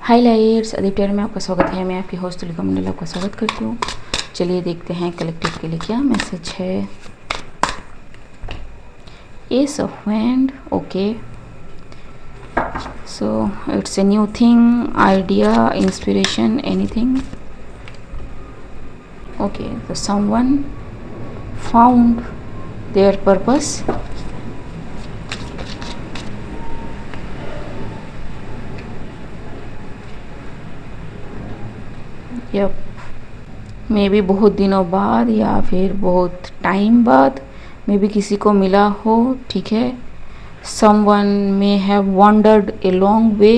हाय lights, Aditya में आपका स्वागत है। मैं आपकी होस्ट तुलिका मंडल आपका स्वागत करती हूँ। चलिए देखते हैं कलेक्टिव के लिए क्या मैसेज है। Ace of wands, okay, so it's a new thing, idea, inspiration, anything. Okay, so someone found their purpose. Yup, maybe बहुत दिनों बाद या फिर बहुत टाइम बाद मे बी किसी को मिला हो, ठीक है। Someone may have wondered a long way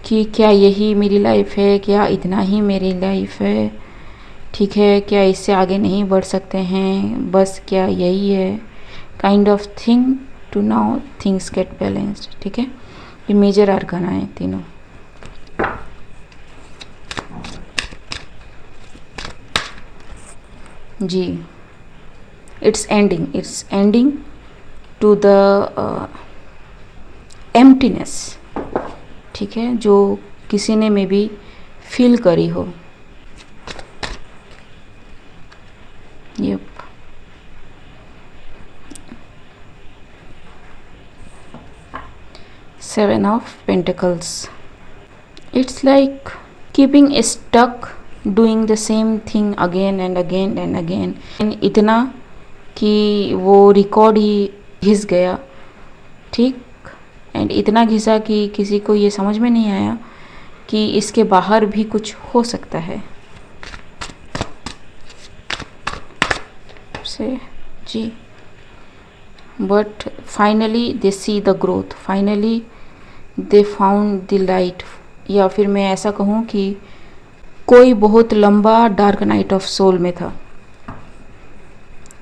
कि क्या यही मेरी लाइफ है, क्या इतना ही मेरी लाइफ है, ठीक है, क्या इससे आगे नहीं बढ़ सकते हैं, बस क्या यही है, kind of thing to now things get balanced, ठीक है। ये मेजर आर्काना है तीनों। जी, it's ending to the emptiness, ठीक है, जो किसी ने मे बी फील करी हो। Yup, seven of pentacles, it's like keeping stuck doing the same thing again and again and again, इतना कि वो रिकॉर्ड ही घिस गया, ठीक, एंड इतना घिसा कि किसी को ये समझ में नहीं आया कि इसके बाहर भी कुछ हो सकता है। से जी, but finally they see the growth, finally they found the light, या फिर मैं ऐसा कहूँ कि कोई बहुत लंबा डार्क नाइट ऑफ सोल में था,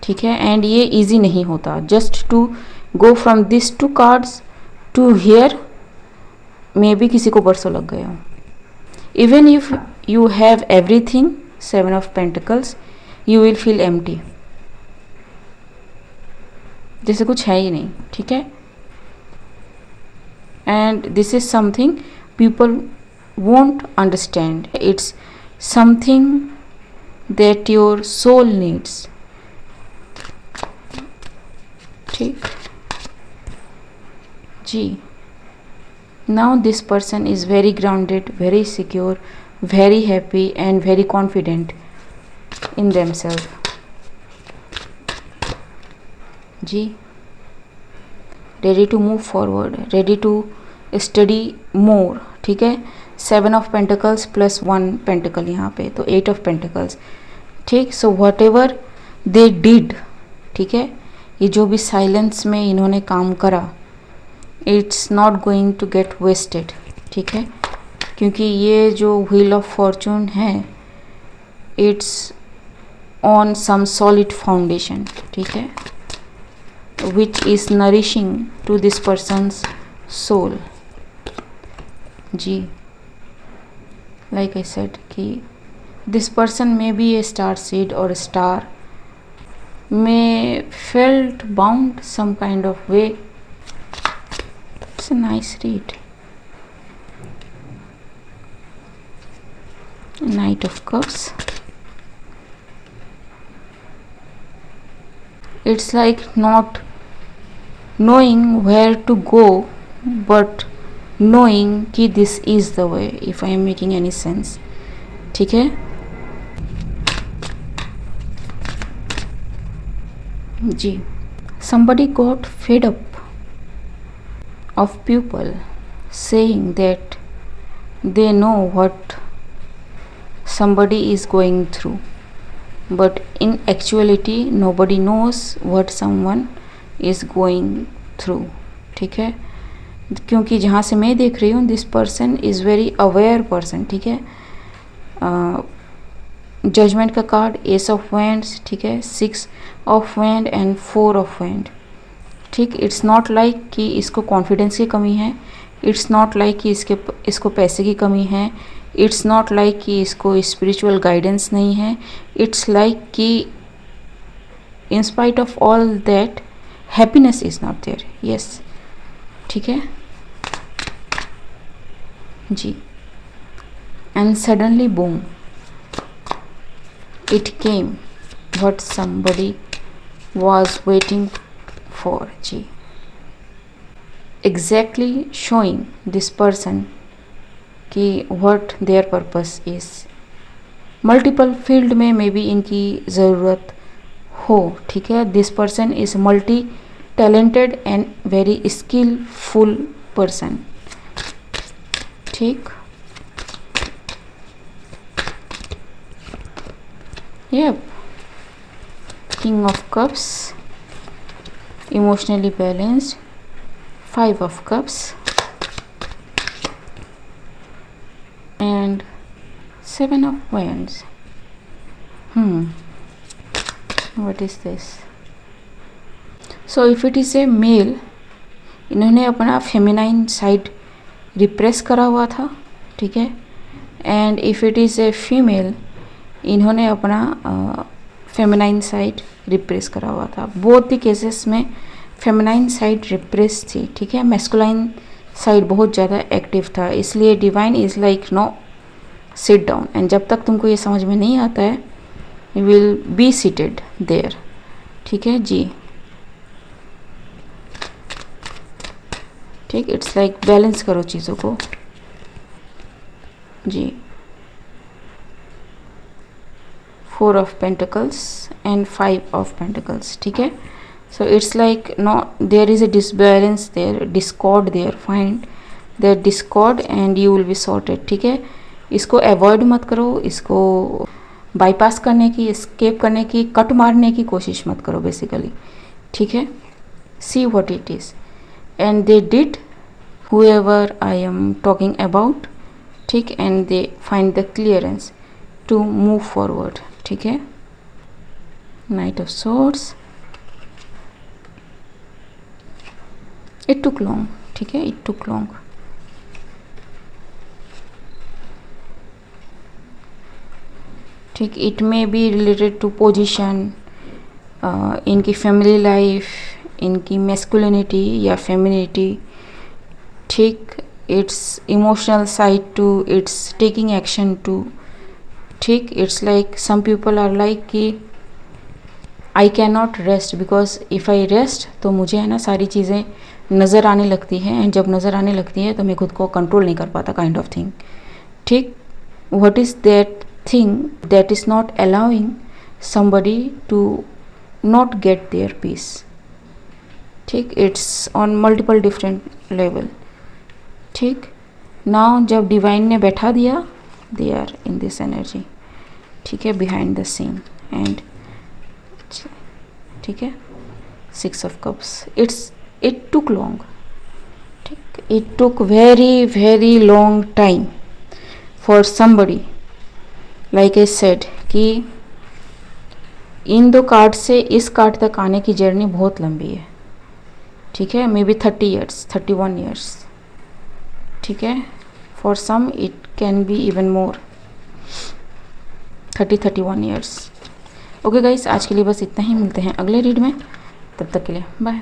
ठीक है, एंड ये इजी नहीं होता। Just to go from this to cards to here maybe किसी को बरसों लग गया हो। Even if you have everything, seven of pentacles, you will feel empty, जैसे कुछ है ही नहीं, ठीक है। And this is something people won't understand. It's something that your soul needs, ठीक जी। Now this person is very grounded, very secure, very happy and very confident in themselves ji, ready to move forward, ready to study more, ठीक है। Seven of pentacles plus one pentacle यहाँ पे, तो eight of pentacles, ठीक। So what ever they did, ठीक है, ये जो भी साइलेंस में इन्होंने काम करा, it's not going to get wasted, ठीक है, क्योंकि ये जो व्हील ऑफ फॉर्चून है, it's on some solid foundation, ठीक है, which is nourishing to this person's soul जी। Like I said कि this person may be a star seed or a star, may felt bound some kind of way. It's a nice read. Knight of Cups. It's like not knowing where to go, but knowing कि this is the way, if I am making any sense, ठीक है जी। somebody got fed up of people saying that they know what somebody is going through, but in actuality nobody knows what someone is going through, ठीक है, क्योंकि जहाँ से मैं देख रही हूँ this person is very aware person, ठीक है। जजमेंट का कार्ड, एस ऑफ वैंड्स, ठीक है, six of wand and four of wand, ठीक। इट्स नॉट लाइक कि इसको कॉन्फिडेंस की कमी है, इट्स नॉट लाइक कि इसको पैसे की कमी है, इट्स नॉट लाइक कि इसको स्पिरिचुअल गाइडेंस नहीं है, इट्स लाइक कि in spite of all that happiness is not there, yes, ठीक है जी। and suddenly boom, it came what somebody was waiting for. जी, exactly showing this person कि what their purpose is. Multiple field में maybe इनकी ज़रूरत हो, ठीक है. This person is multi talented and very skillful person. ठीक. Yep. King of Cups, emotionally balanced. 5 of Cups and 7 of Wands. What is this? So if it is a male, इन्होंने अपना feminine side repress करा हुआ था, ठीक है. And if it is a female, इन्होंने अपना फेमिनाइन साइड रिप्रेस करा हुआ था. बोथ द केसेस में फेमिनाइन साइड रिप्रेस थी, ठीक है. मैस्कुलाइन साइड बहुत ज़्यादा एक्टिव था. इसलिए divine is like no, sit down. And जब तक तुमको ये समझ में नहीं आता है, you will be seated there. ठीक है जी. ठीक. इट्स लाइक बैलेंस करो चीज़ों को जी. 4 of Pentacles and 5 of Pentacles. ठीक है. So it's like no, there is a disbalance there, discord there. Find the discord and you will be sorted. ठीक है. इसको अवॉइड मत करो, इसको बाईपास करने की, एस्केप करने की, कट मारने की कोशिश मत करो बेसिकली. ठीक है. See what it is. And they did whoever I am talking about. ठीक. And they find the clearance to move forward. ठीक है. Knight of Swords. It took long. ठीक है. It took long. ठीक. It may be related to position, इनकी family life, इनकी masculinity या femininity. ठीक. It's emotional side too, it's taking action too. ठीक. It's like some people are like कि I can not rest because if I rest तो मुझे है ना सारी चीज़ें नज़र आने लगती हैं. एंड जब नज़र आने लगती हैं तो मैं खुद को कंट्रोल नहीं कर पाता, काइंड ऑफ थिंग. ठीक. What is that thing that is not allowing somebody to not get their peace. ठीक. It's on multiple different level. ठीक. नाउ जब डिवाइन ने बैठा दिया, they are in this energy. ठीक है. Behind the scene. एंड ठीक है. 6 of Cups. It took long. ठीक. It took very very long time for somebody, like I said, कि इन 2 कार्ड से इस कार्ड तक आने की जर्नी बहुत लंबी है. ठीक है. May be 30 years, 31 years. ठीक है. For some it can be even more, 30-31 years. Okay guys, आज के लिए बस इतना ही. मिलते हैं अगले रीड में. तब तक के लिए बाय.